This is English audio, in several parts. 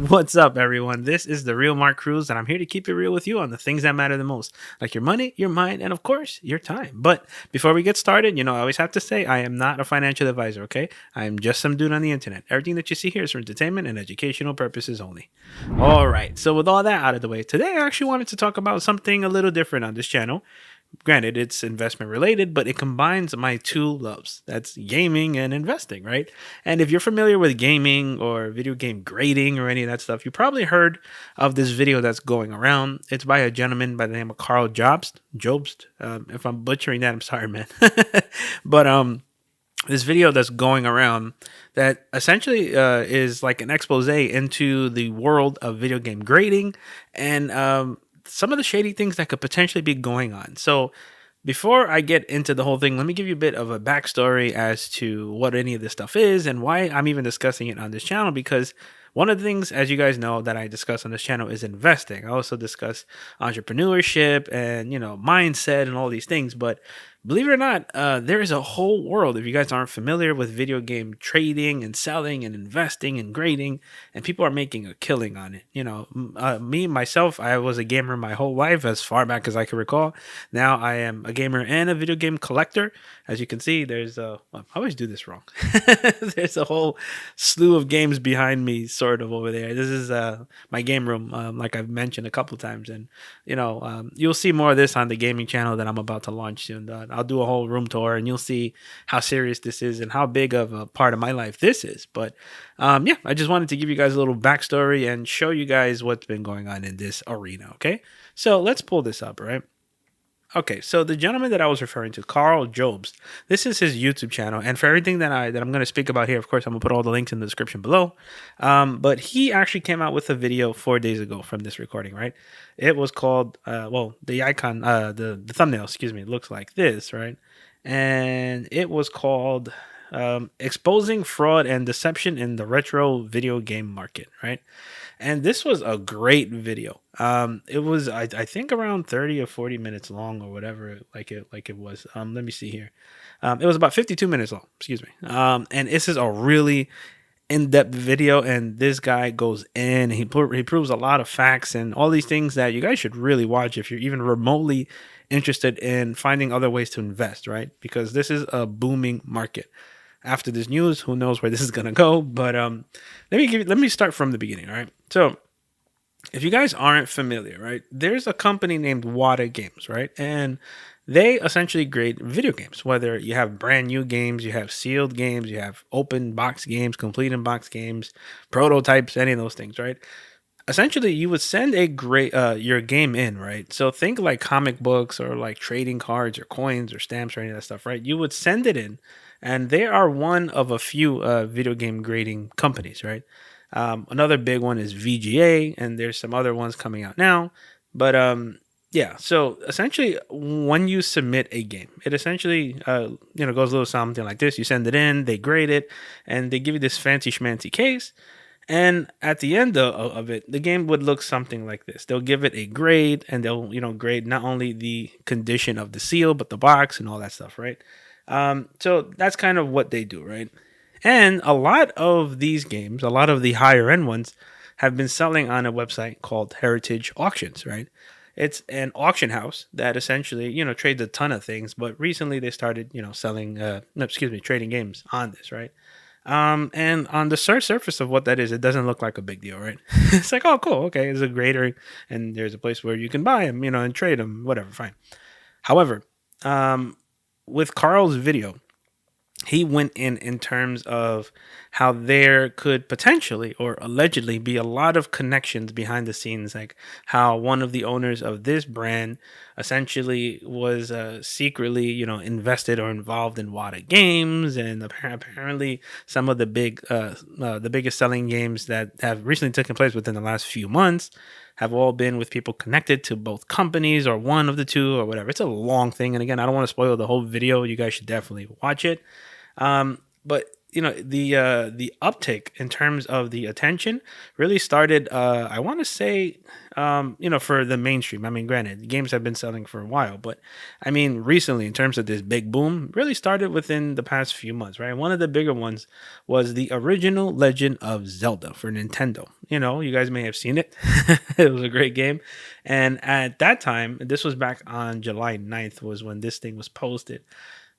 What's up, everyone? This is the real Mark Cruz, and I'm here to keep it real with you on the things that matter the most, like your money, your mind, and of course, your time. But before we get started, I always have to say I am not a financial advisor, okay? I am just some dude on the internet. Everything that you see here is for entertainment and educational purposes only. All right, so with all that out of the way, today I actually wanted to talk about something a little different on this channel. Granted, it's investment related, but it combines my two loves. That's gaming and investing, right? And if you're familiar with gaming or video game grading or any of that stuff, you probably heard of this video that's going around. It's by a gentleman by the name of Karl Jobst. If I'm butchering that, I'm sorry, man. But this video that's going around that essentially is like an expose into the world of video game grading and some of the shady things that could potentially be going on. So before I get into the whole thing, let me give you a bit of a backstory as to what any of this stuff is and why I'm even discussing it on this channel. Because one of the things, as you guys know, that I discuss on this channel is investing. I also discuss entrepreneurship and, mindset and all these things. But believe it or not, there is a whole world, if you guys aren't familiar with video game trading and selling and investing and grading, and people are making a killing on it. Me, myself, I was a gamer my whole life, as far back as I can recall. Now I am a gamer and a video game collector. As you can see, I always do this wrong. There's a whole slew of games behind me, sort of over there. This is my game room, like I've mentioned a couple times. And, you'll see more of this on the gaming channel that I'm about to launch soon. I'll do a whole room tour and you'll see how serious this is and how big of a part of my life this is. But yeah, I just wanted to give you guys a little backstory and show you guys what's been going on in this arena. Okay, so let's pull this up, right? Okay, so the gentleman that I was referring to, Karl Jobst, this is his YouTube channel, and for everything that I'm going to speak about here, of course, I'm going to put all the links in the description below. But he actually came out with a video 4 days ago from this recording, right? It was called, the icon, the thumbnail, excuse me, looks like this, right? And it was called "Exposing Fraud and Deception in the Retro Video Game Market," right? And this was a great video. It was I think around 30 or 40 minutes long or whatever, like it was. Let me see here. It was about 52 minutes long. Excuse me. And this is a really in-depth video, and this guy goes in. He proves a lot of facts and all these things that you guys should really watch if you're even remotely interested in finding other ways to invest, right? Because this is a booming market. After this news, who knows where this is gonna go? But let me start from the beginning, all right? So if you guys aren't familiar, right, there's a company named Wata Games, right? And they essentially grade video games, whether you have brand new games, you have sealed games, you have open box games, complete in box games, prototypes, any of those things, right? Essentially, you would send your game in, right? So think like comic books or like trading cards or coins or stamps or any of that stuff, right? You would send it in, and they are one of a few video game grading companies, right? Another big one is VGA, and there's some other ones coming out now. But yeah, so essentially, when you submit a game, it essentially goes a little something like this. You send it in, they grade it, and they give you this fancy schmancy case. And at the end of it, the game would look something like this. They'll give it a grade, and they'll grade not only the condition of the seal, but the box and all that stuff, right? So that's kind of what they do, right? And a lot of these games, a lot of the higher end ones, have been selling on a website called Heritage Auctions, right? It's an auction house that essentially, trades a ton of things, but recently they started, selling, no, excuse me, trading games on this, right? And on the surface of what that is, it doesn't look like a big deal, right? It's like, oh, cool, okay, there's a grader, and there's a place where you can buy them, and trade them, whatever, fine. However, with Karl's video, he went in terms of how there could potentially or allegedly be a lot of connections behind the scenes, like how one of the owners of this brand essentially was secretly, invested or involved in Wata Games, and apparently some of the biggest selling games that have recently taken place within the last few months have all been with people connected to both companies or one of the two or whatever. It's a long thing, and again, I don't want to spoil the whole video. You guys should definitely watch it. But the uptick in terms of the attention really started, I want to say, for the mainstream. I mean, granted, games have been selling for a while, but I mean, recently, in terms of this big boom, really started within the past few months, right? One of the bigger ones was the original Legend of Zelda for Nintendo. You guys may have seen it. It was a great game. And at that time, this was back on July 9th, was when this thing was posted.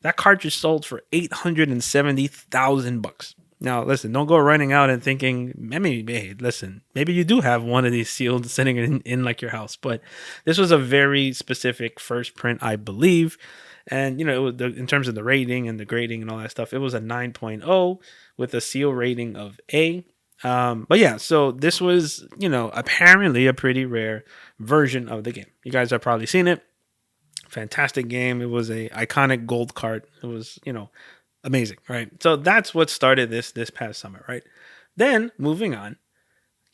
That cartridge sold for $870,000. Now, listen, don't go running out and thinking, hey, listen, maybe you do have one of these sealed sitting in like your house, but this was a very specific first print, I believe. And, in terms of the rating and the grading and all that stuff, it was a 9.0 with a seal rating of A. But yeah, so this was, apparently a pretty rare version of the game. You guys have probably seen it. Fantastic game. It was a iconic gold card. It was, amazing, right? So that's what started this past summer, right? Then moving on,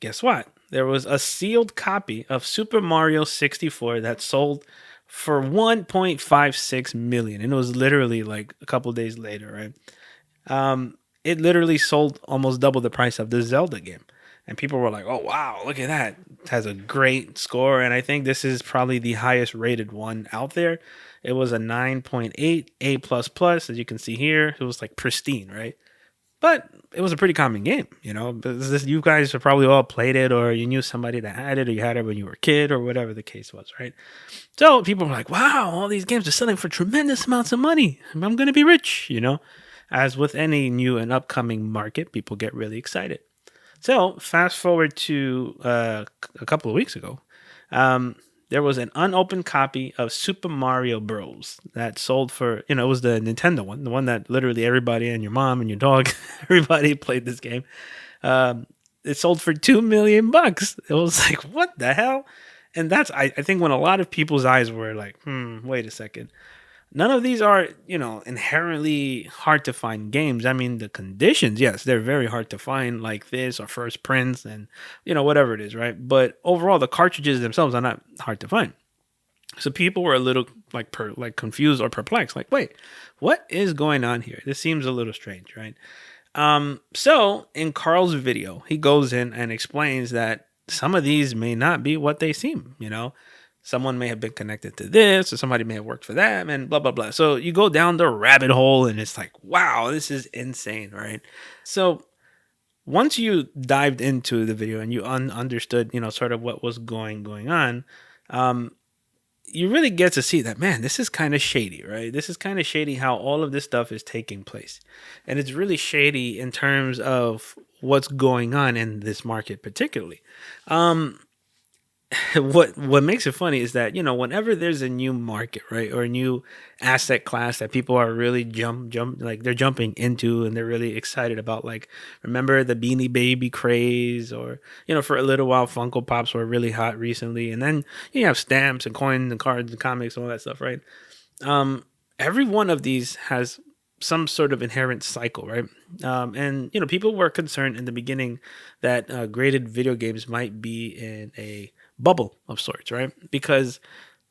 guess what? There was a sealed copy of Super Mario 64 that sold for 1.56 million, and it was literally like a couple days later, right? It literally sold almost double the price of the Zelda game. And people were like, oh, wow, look at that. It has a great score. And I think this is probably the highest rated one out there. It was a 9.8 A++, as you can see here. It was like pristine, right? But it was a pretty common game, You guys have probably all played it, or you knew somebody that had it, or you had it when you were a kid, or whatever the case was, right? So people were like, wow, all these games are selling for tremendous amounts of money. I'm going to be rich. As with any new and upcoming market, people get really excited. So fast forward to a couple of weeks ago, there was an unopened copy of Super Mario Bros. That sold for, it was the Nintendo one, the one that literally everybody and your mom and your dog, everybody played this game. It sold for $2 million. It was like, what the hell? And that's, I think, when a lot of people's eyes were like, wait a second. None of these are, inherently hard to find games. I mean, the conditions, yes, they're very hard to find, like this or first prints and, whatever it is, right? But overall, the cartridges themselves are not hard to find. So people were a little like confused or perplexed, like, wait, what is going on here? This seems a little strange, right? So in Karl's video, he goes in and explains that some of these may not be what they seem. Someone may have been connected to this, or somebody may have worked for them, and blah, blah, blah. So you go down the rabbit hole, and it's like, wow, this is insane, right? So once you dived into the video and you understood, sort of what was going on, you really get to see that, man, this is kind of shady, right? This is kind of shady how all of this stuff is taking place. And it's really shady in terms of what's going on in this market particularly. What makes it funny is that whenever there's a new market, right, or a new asset class that people are really jump like they're jumping into and they're really excited about, like, remember the Beanie Baby craze, or for a little while Funko Pops were really hot recently, and then you have stamps and coins and cards and comics and all that stuff, right? Every one of these has some sort of inherent cycle, right? And people were concerned in the beginning that graded video games might be in a bubble of sorts, right? Because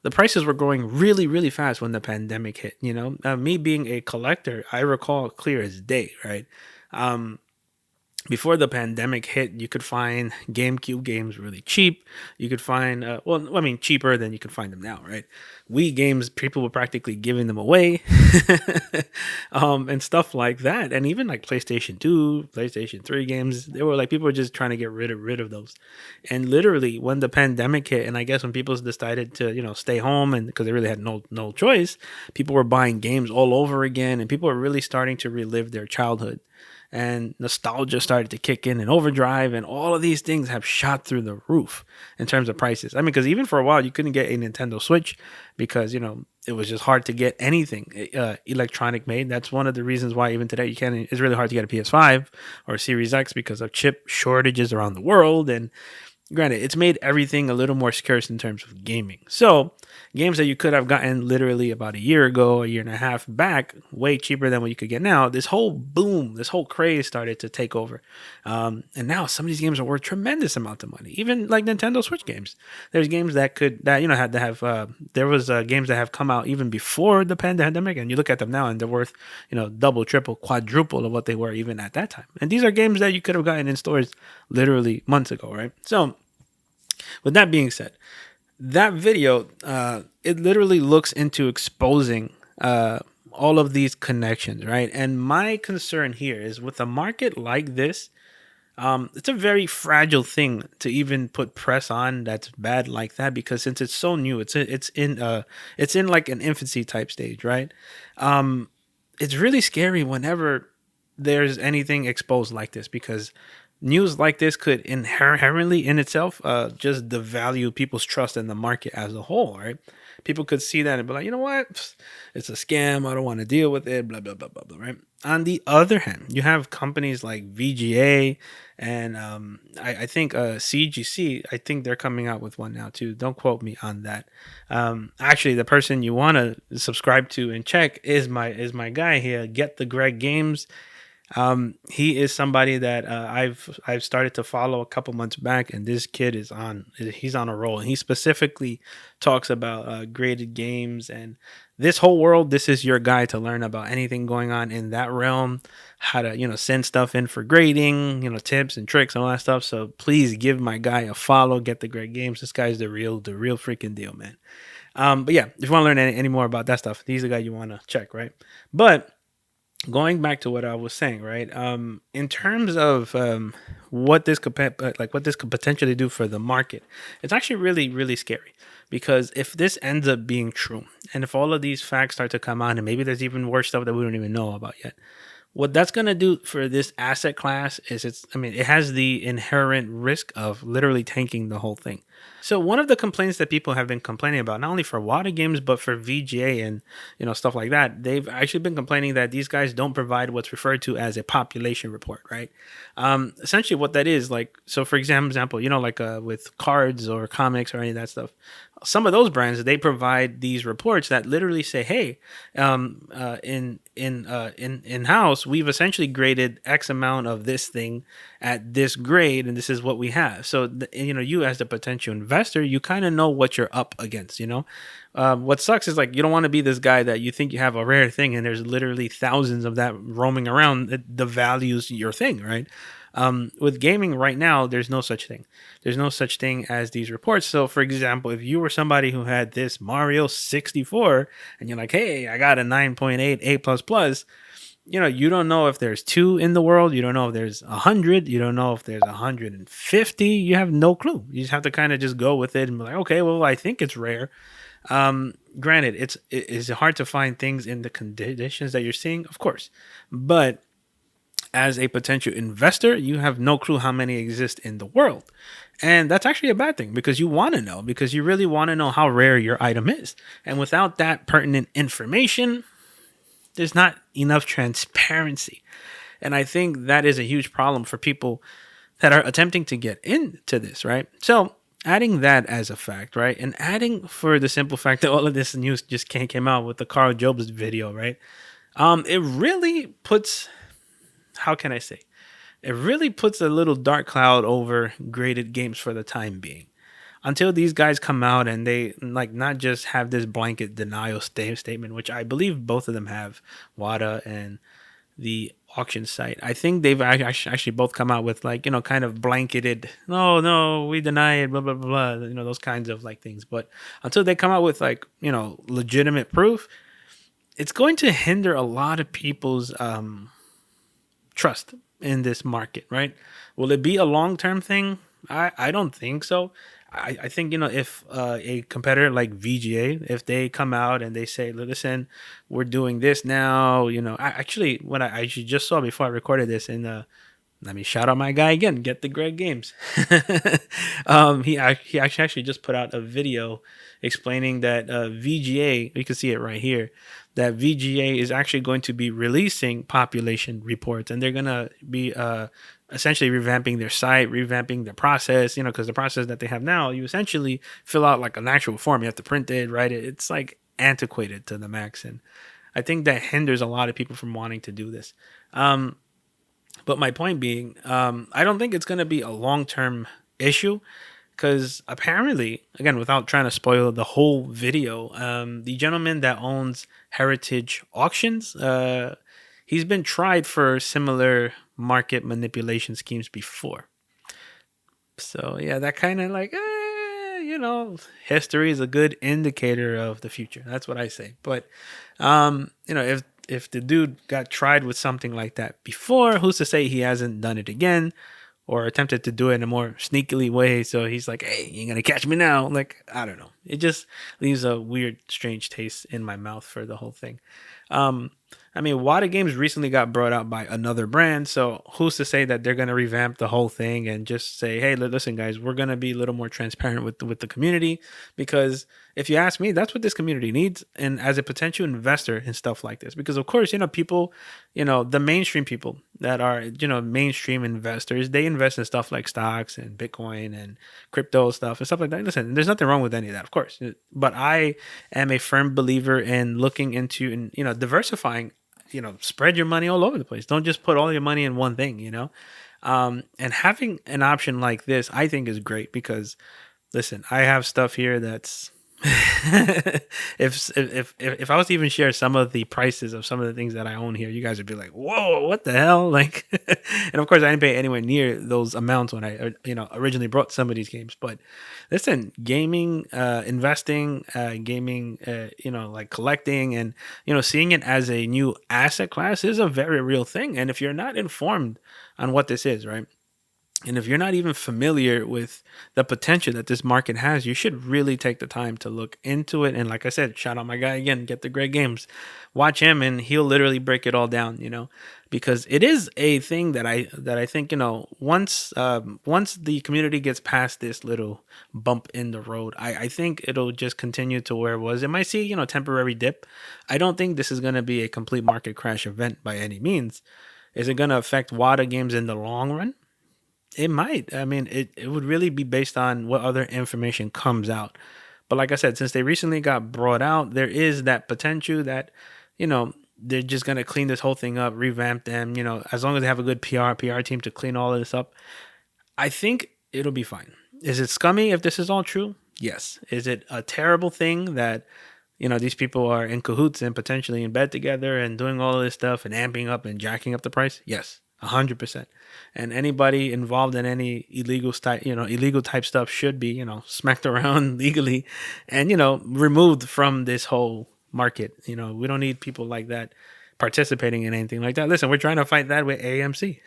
the prices were growing really, really fast when the pandemic hit. Me being a collector, I recall clear as day, right? Before the pandemic hit, you could find GameCube games really cheap. You could find, cheaper than you could find them now, right? Wii games, people were practically giving them away, and stuff like that. And even like PlayStation 2, PlayStation 3 games, they were like, people were just trying to get rid of those. And literally, when the pandemic hit, and I guess when people decided to, stay home, and because they really had no choice, people were buying games all over again, and people were really starting to relive their childhood. And nostalgia started to kick in, and overdrive, and all of these things have shot through the roof in terms of prices. I mean, because even for a while you couldn't get a Nintendo Switch because it was just hard to get anything electronic made. That's one of the reasons why even today it's really hard to get a PS5 or a Series X because of chip shortages around the world. And Granted, it's made everything a little more scarce in terms of gaming. So, games that you could have gotten literally about a year ago, a year and a half back, way cheaper than what you could get now, this whole boom, this whole craze started to take over. And now some of these games are worth tremendous amount of money, even like Nintendo Switch games. There's games that had to have, there was games that have come out even before the pandemic, and you look at them now and they're worth, double, triple, quadruple of what they were even at that time. And these are games that you could have gotten in stores literally months ago, right? So, with that being said, that video it literally looks into exposing all of these connections, right? And my concern here is with a market like this, it's a very fragile thing to even put press on that's bad like that, because since it's so new, it's in like an infancy type stage, right? It's really scary whenever there's anything exposed like this, because news like this could inherently in itself just devalue people's trust in the market as a whole, right? People could see that and be like, you know what, it's a scam, I don't want to deal with it, blah blah blah blah blah, right? On the other hand, you have companies like VGA and I think CGC. I think they're coming out with one now too. Don't quote me on that. Actually, the person you want to subscribe to and check is my guy here, GetTheGregg Games. He is somebody that I've started to follow a couple months back, and this kid he's on a roll. And he specifically talks about graded games and this whole world. This is your guy to learn about anything going on in that realm, how to send stuff in for grading, tips and tricks and all that stuff. So please give my guy a follow. GetTheGregg Games. This guy's the real freaking deal, man. But yeah, if you want to learn any more about that stuff, he's the guy you want to check, right? But going back to what I was saying, right? In terms of what this could what this could potentially do for the market, it's actually really really scary, because if this ends up being true, and if all of these facts start to come out, and maybe there's even worse stuff that we don't even know about yet, what that's going to do for this asset class is it has the inherent risk of literally tanking the whole thing. So one of the complaints that people have been complaining about, not only for Wata Games but for VGA and stuff like that, they've actually been complaining that these guys don't provide what's referred to as a population report, right? Essentially, what that is, like, so for example, like with cards or comics or any of that stuff, some of those brands, they provide these reports that literally say, hey, in house, we've essentially graded X amount of this thing at this grade, and this is what we have. So you as the potential investor, you kind of know what you're up against. What sucks is, like, you don't want to be this guy that you think you have a rare thing and there's literally thousands of that roaming around that devalues your thing, right? With gaming right now, there's no such thing. There's no such thing as these reports. So, for example, if you were somebody who had this Mario 64 and you're like, hey, I got a 9.8 A++, you don't know if there's two in the world. You don't know if there's 100. You don't know if there's 150. You have no clue. You just have to kind of just go with it and be like, okay, well, I think it's rare. Granted, it's hard to find things in the conditions that you're seeing, of course, but as a potential investor, you have no clue how many exist in the world. And that's actually a bad thing, because you want to know, because you really want to know how rare your item is. And without that pertinent information, there's not enough transparency. And I think that is a huge problem for people that are attempting to get into this, right? So adding that as a fact, right? And adding for the simple fact that all of this news just came out with the Karl Jobst video, right? It really puts, how can I say? It really puts a little dark cloud over graded games for the time being, until these guys come out and they, like, not just have this blanket denial statement, which I believe both of them have, Wata and the auction site. I think they've actually both come out with, like, kind of blanketed, no, we deny it, blah blah blah, those kinds of like things. But until they come out with, like, legitimate proof, it's going to hinder a lot of people's trust in this market, right? Will it be a long-term thing? I don't think so. I think, if a competitor like VGA, if they come out and they say, listen, we're doing this now, what I actually just saw before I recorded this, and let me shout out my guy again, GetTheGregg Games. He actually just put out a video explaining that VGA, you can see it right here, that VGA is actually going to be releasing population reports, and they're going to be essentially revamping their site, revamping their process, because the process that they have now, you essentially fill out like an actual form. You have to print it, write it. It's like antiquated to the max. And I think that hinders a lot of people from wanting to do this. But my point being, I don't think it's going to be a long term issue because apparently, again, without trying to spoil the whole video, the gentleman that owns Heritage Auctions, he's been tried for similar market manipulation schemes before. So yeah, that kind of like, history is a good indicator of the future. That's what I say. But if the dude got tried with something like that before, who's to say he hasn't done it again or attempted to do it in a more sneakily way? So he's like, hey, you ain't gonna catch me now. Like, I don't know. It just leaves a weird, strange taste in my mouth for the whole thing. I mean, Wata Games recently got brought out by another brand, so who's to say that they're going to revamp the whole thing and just say, "Hey, listen, guys, we're going to be a little more transparent with the community." Because if you ask me, that's what this community needs, and as a potential investor in stuff like this, because of course, people, the mainstream people that are mainstream investors, they invest in stuff like stocks and Bitcoin and crypto stuff and stuff like that. Listen, there's nothing wrong with any of that, of course, but I am a firm believer in looking into and diversifying. Spread your money all over the place. Don't just put all your money in one thing, and having an option like this, I think is great because listen, I have stuff here that's if I was to even share some of the prices of some of the things that I own here, you guys would be like, "Whoa, what the hell?" Like, and of course, I didn't pay anywhere near those amounts when I, originally brought some of these games. But listen, gaming, investing, gaming, like collecting, and seeing it as a new asset class is a very real thing. And if you're not informed on what this is, right? And if you're not even familiar with the potential that this market has, you should really take the time to look into it. And like I said, shout out my guy again, GetTheGregg Games. Watch him and he'll literally break it all down, because it is a thing that I think, once the community gets past this little bump in the road, I think it'll just continue to where it was. It might see, temporary dip. I don't think this is going to be a complete market crash event by any means. Is it going to affect Wata Games in the long run? It might. I mean, it would really be based on what other information comes out. But like I said, since they recently got brought out, there is that potential that, they're just going to clean this whole thing up, revamp them, as long as they have a good PR team to clean all of this up. I think it'll be fine. Is it scummy if this is all true? Yes. Is it a terrible thing that, these people are in cahoots and potentially in bed together and doing all of this stuff and amping up and jacking up the price? Yes. 100%. And anybody involved in any illegal type stuff should be, smacked around legally and, removed from this whole market. We don't need people like that participating in anything like that. Listen, we're trying to fight that with AMC,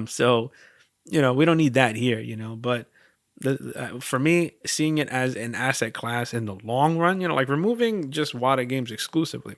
so, we don't need that here, but for me, seeing it as an asset class in the long run, like removing just Wata Games exclusively,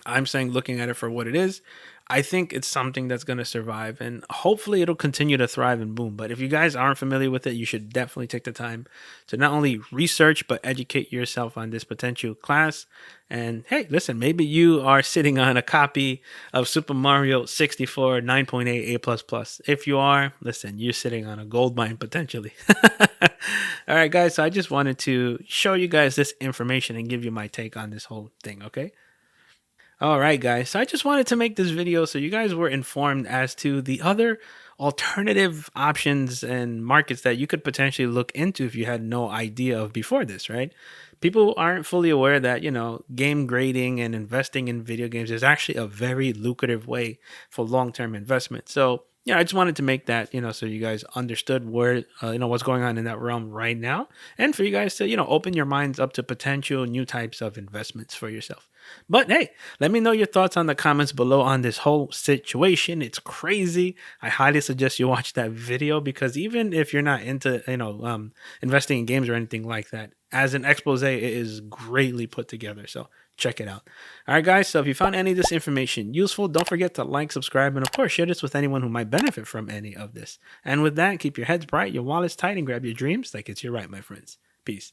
I'm saying looking at it for what it is, I think it's something that's going to survive and hopefully it'll continue to thrive and boom. But if you guys aren't familiar with it, you should definitely take the time to not only research, but educate yourself on this potential class. And hey, listen, maybe you are sitting on a copy of Super Mario 64 9.8 A++. If you are, listen, you're sitting on a gold mine potentially. All right, guys. So I just wanted to show you guys this information and give you my take on this whole thing. Okay. All right, guys. So I just wanted to make this video so you guys were informed as to the other alternative options and markets that you could potentially look into if you had no idea of before this, right? People aren't fully aware that, game grading and investing in video games is actually a very lucrative way for long-term investment. So, I just wanted to make that, so you guys understood where, what's going on in that realm right now. And for you guys to, open your minds up to potential new types of investments for yourself. But hey, let me know your thoughts on the comments below on this whole situation. It's crazy. I highly suggest you watch that video because even if you're not into, investing in games or anything like that, as an expose, it is greatly put together. So check it out. All right, guys. So if you found any of this information useful, don't forget to like, subscribe, and of course, share this with anyone who might benefit from any of this. And with that, keep your heads bright, your wallets tight, and grab your dreams like it's your right, my friends. Peace.